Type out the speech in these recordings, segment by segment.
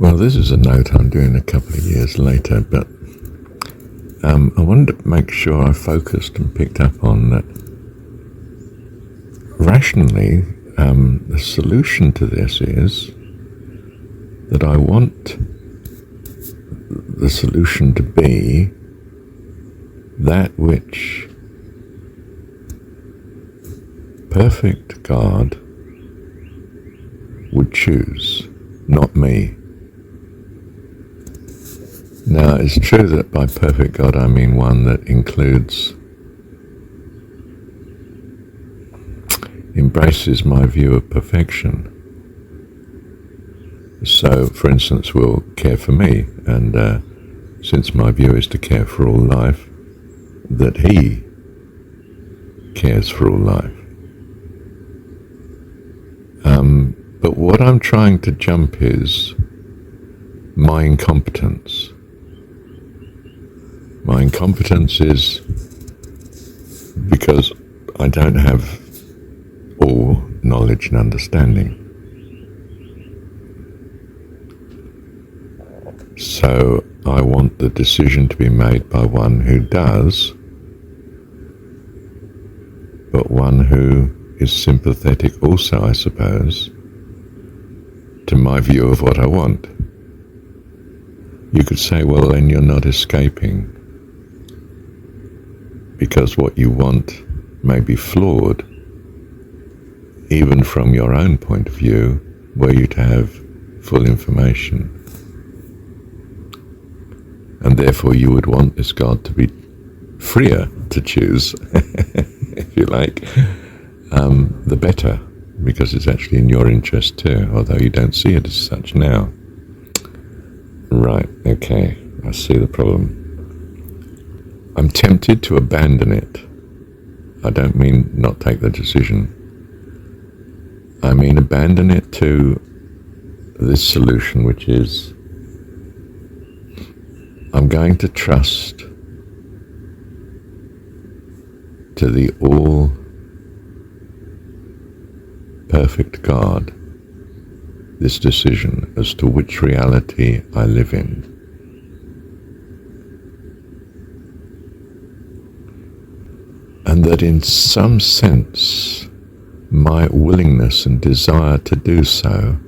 Well, this is a note I'm doing a couple of years later, but I wanted to make sure I focused and picked up on that. Rationally, the solution to this is that I want the solution to be that which perfect God would choose, not me. Now, it's true that by perfect God I mean one that embraces my view of perfection. So, for instance, will care for me, and since my view is to care for all life, that He cares for all life. But what I'm trying to jump is my incompetence. My incompetence is because I don't have all knowledge and understanding. So I want the decision to be made by one who does, but one who is sympathetic also, I suppose, to my view of what I want. You could say, well, then you're not escaping, because what you want may be flawed, even from your own point of view, were you to have full information. And therefore you would want this God to be freer to choose, if you like, the better, because it's actually in your interest too, although you don't see it as such now. Right, okay, I see the problem. I'm tempted to abandon it. I don't mean not take the decision. I mean abandon it to this solution, which is I'm going to trust to the all-perfect God this decision as to which reality I live in. And that in some sense, my willingness and desire to do so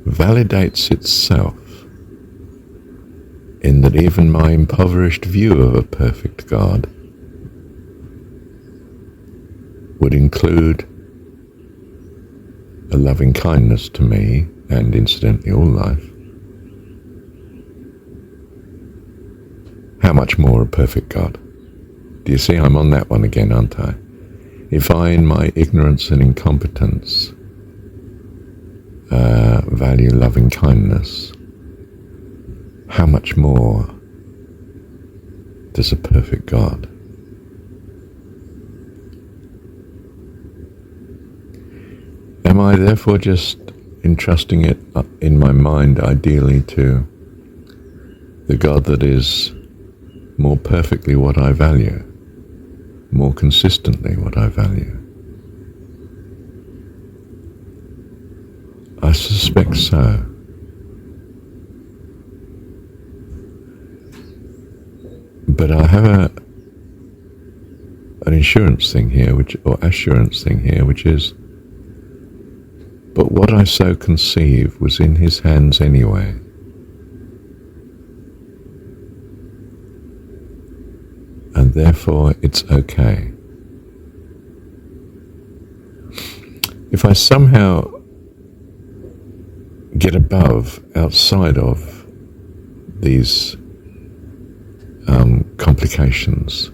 validates itself in that even my impoverished view of a perfect God would include a loving kindness to me and incidentally all life. How much more a perfect God? Do you see, I'm on that one again, aren't I? If I, in my ignorance and incompetence, value loving kindness, how much more does a perfect God? Am I therefore just entrusting it in my mind ideally to the God that is more perfectly what I value, more consistently what I value? I suspect so. But I have an insurance thing here, or assurance thing here, which is, but what I so conceive was in His hands anyway. And therefore it's okay. If I somehow get outside of these complications,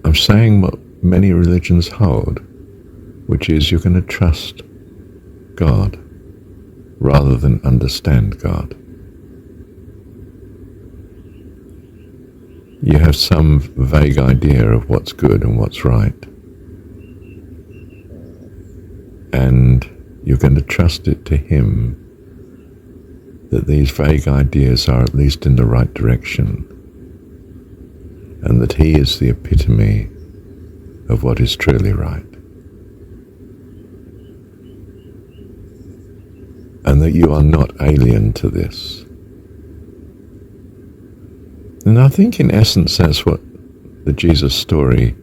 I'm saying what many religions hold, which is you're going to trust God rather than understand God. You have some vague idea of what's good and what's right, and you're going to trust it to Him that these vague ideas are at least in the right direction, and that He is the epitome of what is truly right. And that you are not alien to this. And I think in essence that's what the Jesus story,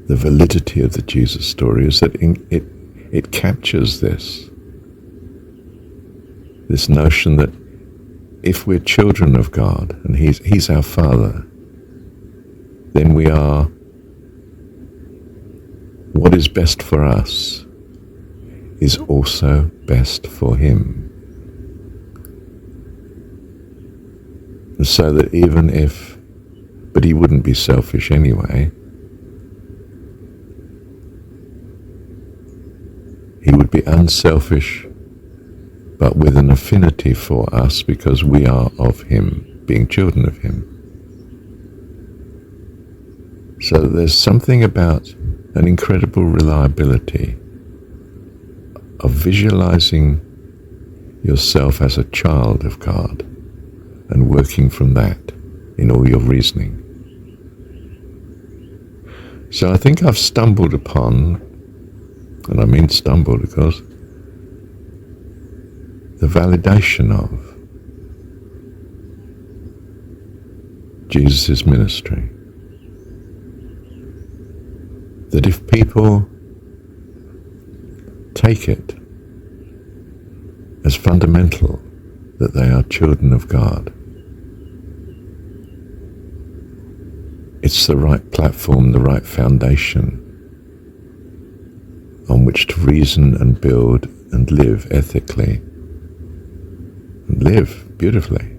the validity of the Jesus story is, that it captures this notion that if we're children of God and He's our Father, then we are, what is best for us is also best for Him. And so that even if, but He wouldn't be selfish anyway, He would be unselfish, but with an affinity for us because we are of Him, being children of Him. So there's something about an incredible reliability of visualizing yourself as a child of God and working from that in all your reasoning. So I think I've stumbled upon, and I mean stumbled because the validation of Jesus' ministry. That if people take it as fundamental that they are children of God, it's the right platform, the right foundation on which to reason and build and live ethically and live beautifully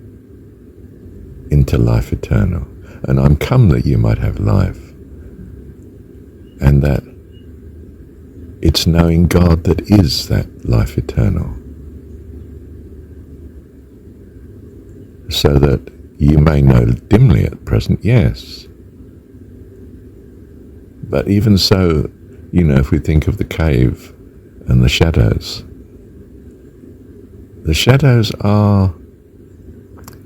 into life eternal. And I'm come that you might have life. And that it's knowing God that is that life eternal. So that you may know dimly at present, yes. But even so, if we think of the cave and the shadows are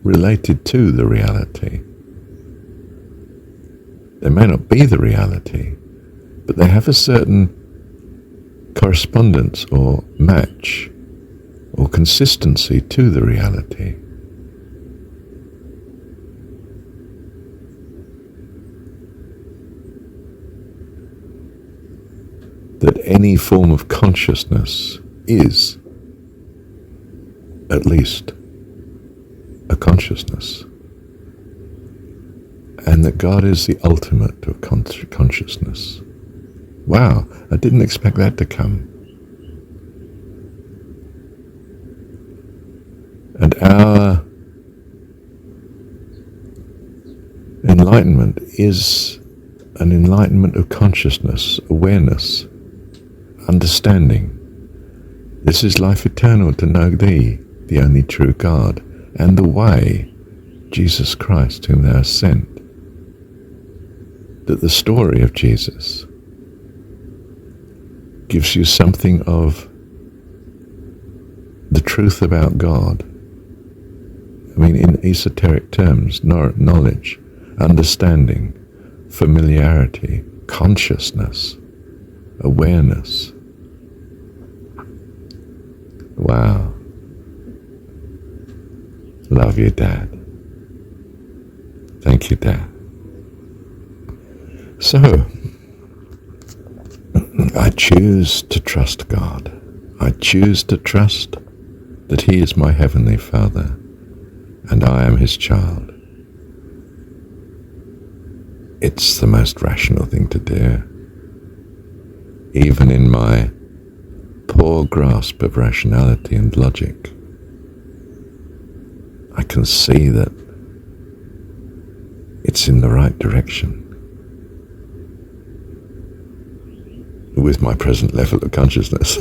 related to the reality. They may not be the reality, but they have a certain correspondence or match or consistency to the reality. That any form of consciousness is at least a consciousness, and that God is the ultimate of consciousness. Wow, I didn't expect that to come. And our enlightenment is an enlightenment of consciousness, awareness, understanding. This is life eternal, to know Thee, the only true God, and the way, Jesus Christ, whom Thou hast sent. That the story of Jesus gives you something of the truth about God. I mean, in esoteric terms, knowledge, understanding, familiarity, consciousness, awareness. Wow. Love you, Dad. Thank you, Dad. So, I choose to trust God. I choose to trust that He is my Heavenly Father and I am His child. It's the most rational thing to do. Even in my poor grasp of rationality and logic, I can see that it's in the right direction with my present level of consciousness.